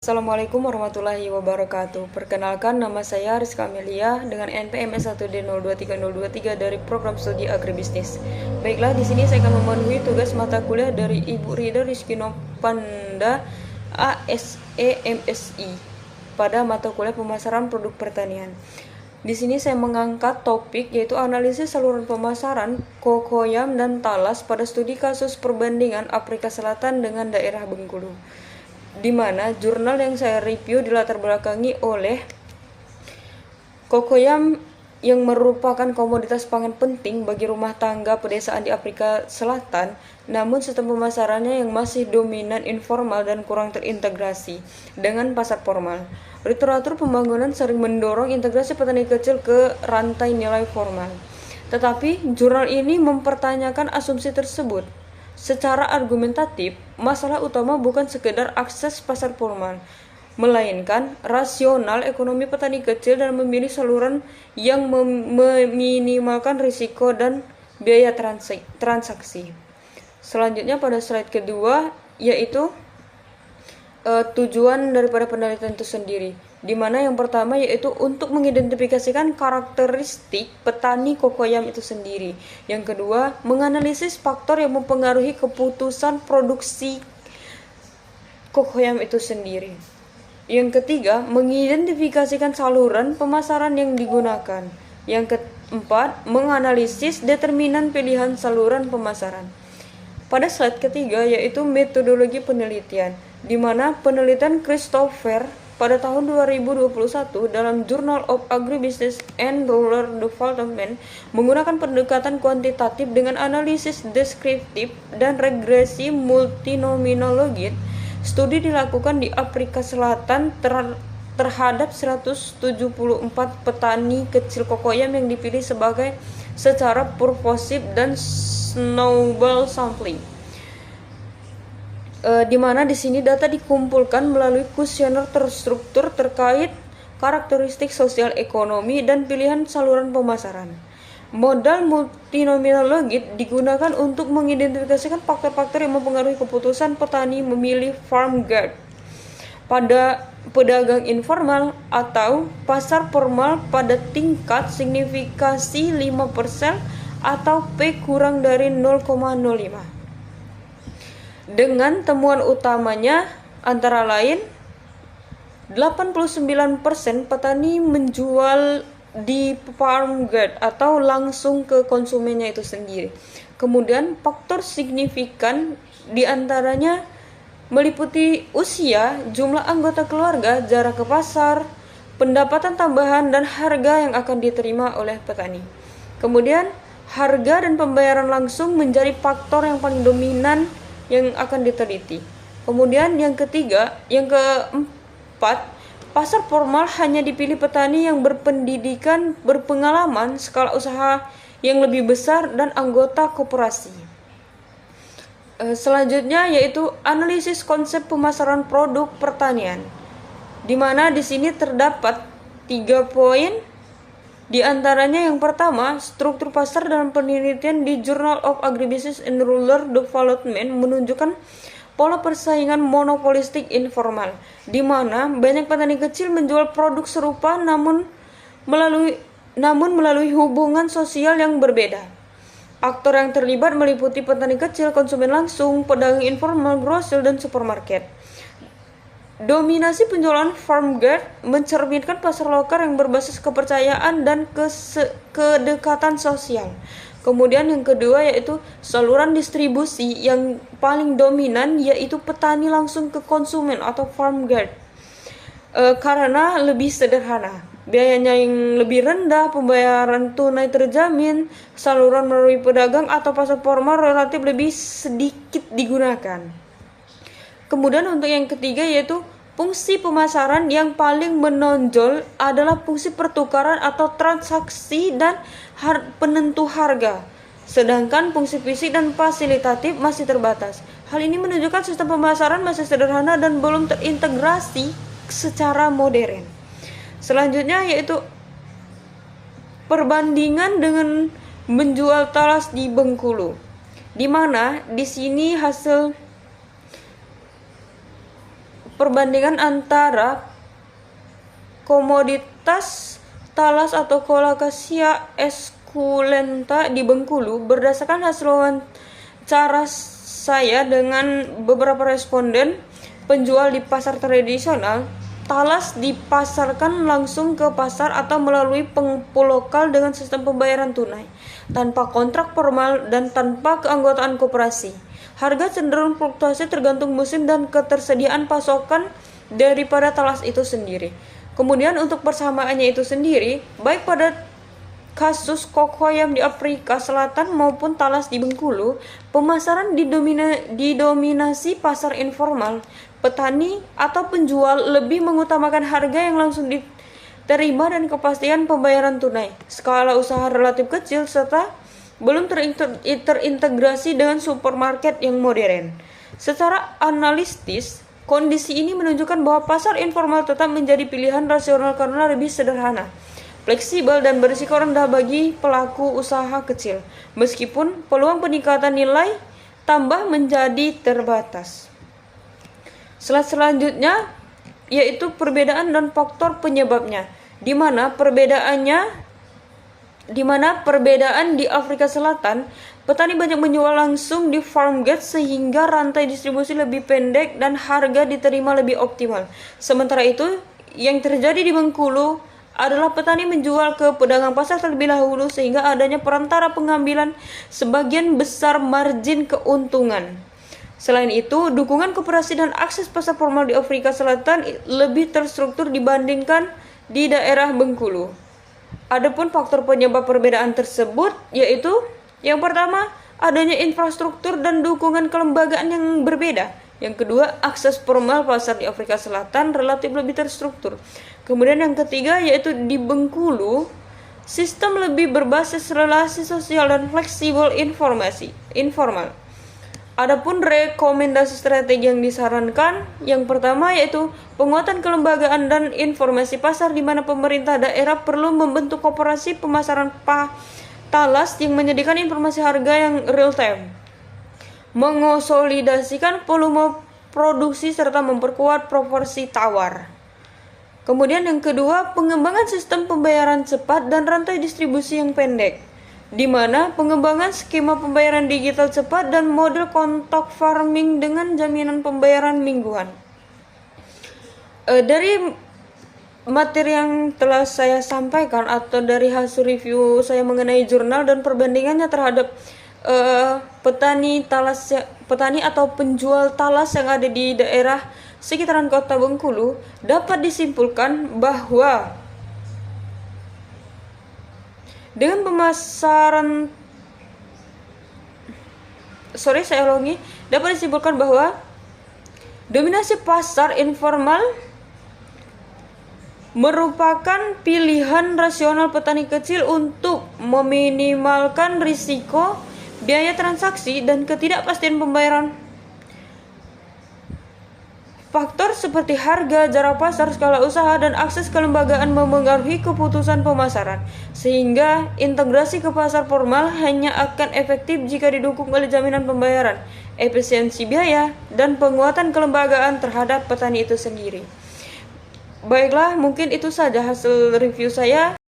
Assalamualaikum warahmatullahi wabarakatuh. Perkenalkan, nama saya Rizka Amelia dengan NPM S1D023023 dari Program Studi Agribisnis. Baiklah, di sini saya akan memenuhi tugas mata kuliah dari Ibu Rida Rizky Nopanda ASE MSI pada mata kuliah pemasaran produk pertanian. Di sini saya mengangkat topik yaitu analisis saluran pemasaran kokoyam dan talas pada studi kasus perbandingan Afrika Selatan dengan daerah Bengkulu, di mana jurnal yang saya review dilatar belakangi oleh kokoyam yang merupakan komoditas pangan penting bagi rumah tangga pedesaan di Afrika Selatan, namun sistem pemasarannya yang masih dominan informal dan kurang terintegrasi dengan pasar formal. Literatur pembangunan sering mendorong integrasi petani kecil ke rantai nilai formal, tetapi jurnal ini mempertanyakan asumsi tersebut. Secara argumentatif, masalah utama bukan sekedar akses pasar formal, melainkan rasional ekonomi petani kecil dan memilih saluran yang meminimalkan risiko dan biaya transaksi. Selanjutnya pada slide kedua yaitu tujuan daripada penelitian itu sendiri, di mana yang pertama yaitu untuk mengidentifikasikan karakteristik petani kokoyam itu sendiri. Yang kedua, menganalisis faktor yang mempengaruhi keputusan produksi kokoyam itu sendiri. Yang ketiga, mengidentifikasikan saluran pemasaran yang digunakan. Yang keempat, menganalisis determinan pilihan saluran pemasaran. Pada slide ketiga yaitu metodologi penelitian, di mana penelitian Christopher pada tahun 2021 dalam Journal of Agribusiness and Rural Development menggunakan pendekatan kuantitatif dengan analisis deskriptif dan regresi multinomial logit. Studi dilakukan di Afrika Selatan terhadap 174 petani kecil kokoyam yang dipilih secara purposive dan snowball sampling, di mana di sini data dikumpulkan melalui kuesioner terstruktur terkait karakteristik sosial ekonomi dan pilihan saluran pemasaran. Modal multinomial logit digunakan untuk mengidentifikasikan faktor-faktor yang mempengaruhi keputusan petani memilih farm gate pada pedagang informal atau pasar formal pada tingkat signifikasi 5% atau P kurang dari 0,05. Dengan temuan utamanya antara lain 89% petani menjual di farm gate atau langsung ke konsumennya itu sendiri. Kemudian faktor signifikan diantaranya meliputi usia, jumlah anggota keluarga, jarak ke pasar, pendapatan tambahan, dan harga yang akan diterima oleh petani. Kemudian harga dan pembayaran langsung menjadi faktor yang paling dominan yang akan diteliti. Kemudian yang keempat, pasar formal hanya dipilih petani yang berpendidikan, berpengalaman, skala usaha yang lebih besar, dan anggota koperasi. Selanjutnya yaitu analisis konsep pemasaran produk pertanian, di mana di sini terdapat 3 poin. Di antaranya yang pertama, struktur pasar dalam penelitian di Journal of Agribusiness and Rural Development menunjukkan pola persaingan monopolistik informal, di mana banyak petani kecil menjual produk serupa namun melalui hubungan sosial yang berbeda. Aktor yang terlibat meliputi petani kecil, konsumen langsung, pedagang informal, grosir, dan supermarket. Dominasi penjualan farm gate mencerminkan pasar lokal yang berbasis kepercayaan dan kedekatan sosial. Kemudian yang kedua yaitu saluran distribusi yang paling dominan yaitu petani langsung ke konsumen atau farm gate, karena lebih sederhana, biayanya yang lebih rendah, pembayaran tunai terjamin, saluran melalui pedagang atau pasar formal relatif lebih sedikit digunakan. Kemudian untuk yang ketiga yaitu fungsi pemasaran yang paling menonjol adalah fungsi pertukaran atau transaksi dan penentu harga, sedangkan fungsi fisik dan fasilitatif masih terbatas. Hal ini menunjukkan sistem pemasaran masih sederhana dan belum terintegrasi secara modern. Selanjutnya yaitu perbandingan dengan menjual talas di Bengkulu, di mana di sini hasil perbandingan antara komoditas talas atau Colocasia esculenta di Bengkulu. Berdasarkan hasil wawancara saya dengan beberapa responden penjual di pasar tradisional, talas dipasarkan langsung ke pasar atau melalui pengepul lokal dengan sistem pembayaran tunai, tanpa kontrak formal dan tanpa keanggotaan koperasi. Harga cenderung fluktuasi tergantung musim dan ketersediaan pasokan daripada talas itu sendiri. Kemudian untuk persamaannya itu sendiri, baik pada kasus kokoyam di Afrika Selatan maupun talas di Bengkulu, pemasaran didominasi pasar informal. Petani atau penjual lebih mengutamakan harga yang langsung diterima dan kepastian pembayaran tunai. Skala usaha relatif kecil serta belum terintegrasi dengan supermarket yang modern. Secara analitis, kondisi ini menunjukkan bahwa pasar informal tetap menjadi pilihan rasional karena lebih sederhana, fleksibel, dan berisiko rendah bagi pelaku usaha kecil, meskipun peluang peningkatan nilai tambah menjadi terbatas. Slide selanjutnya yaitu perbedaan dan faktor penyebabnya, di mana perbedaan di Afrika Selatan, petani banyak menjual langsung di farm gate sehingga rantai distribusi lebih pendek dan harga diterima lebih optimal. Sementara itu, yang terjadi di Bengkulu adalah petani menjual ke pedagang pasar terlebih dahulu sehingga adanya perantara pengambilan sebagian besar margin keuntungan. Selain itu, dukungan koperasi dan akses pasar formal di Afrika Selatan lebih terstruktur dibandingkan di daerah Bengkulu. Adapun faktor penyebab perbedaan tersebut yaitu yang pertama, adanya infrastruktur dan dukungan kelembagaan yang berbeda. Yang kedua, akses formal pasar di Afrika Selatan relatif lebih terstruktur. Kemudian yang ketiga yaitu di Bengkulu, sistem lebih berbasis relasi sosial dan fleksibel informal. Adapun rekomendasi strategi yang disarankan, yang pertama yaitu penguatan kelembagaan dan informasi pasar, di mana pemerintah daerah perlu membentuk koperasi pemasaran talas yang menyediakan informasi harga yang real time, mengonsolidasikan volume produksi serta memperkuat proporsi tawar. Kemudian yang kedua, pengembangan sistem pembayaran cepat dan rantai distribusi yang pendek, di mana pengembangan skema pembayaran digital cepat dan model kontak farming dengan jaminan pembayaran mingguan. Dari materi yang telah saya sampaikan atau dari hasil review saya mengenai jurnal dan perbandingannya terhadap petani atau penjual talas yang ada di daerah sekitaran kota Bengkulu, dapat disimpulkan bahwa dengan dapat disimpulkan bahwa dominasi pasar informal merupakan pilihan rasional petani kecil untuk meminimalkan risiko, biaya transaksi, dan ketidakpastian pembayaran. Faktor seperti harga, jarak pasar, skala usaha, dan akses kelembagaan memengaruhi keputusan pemasaran, sehingga integrasi ke pasar formal hanya akan efektif jika didukung oleh jaminan pembayaran, efisiensi biaya, dan penguatan kelembagaan terhadap petani itu sendiri. Baiklah, mungkin itu saja hasil review saya.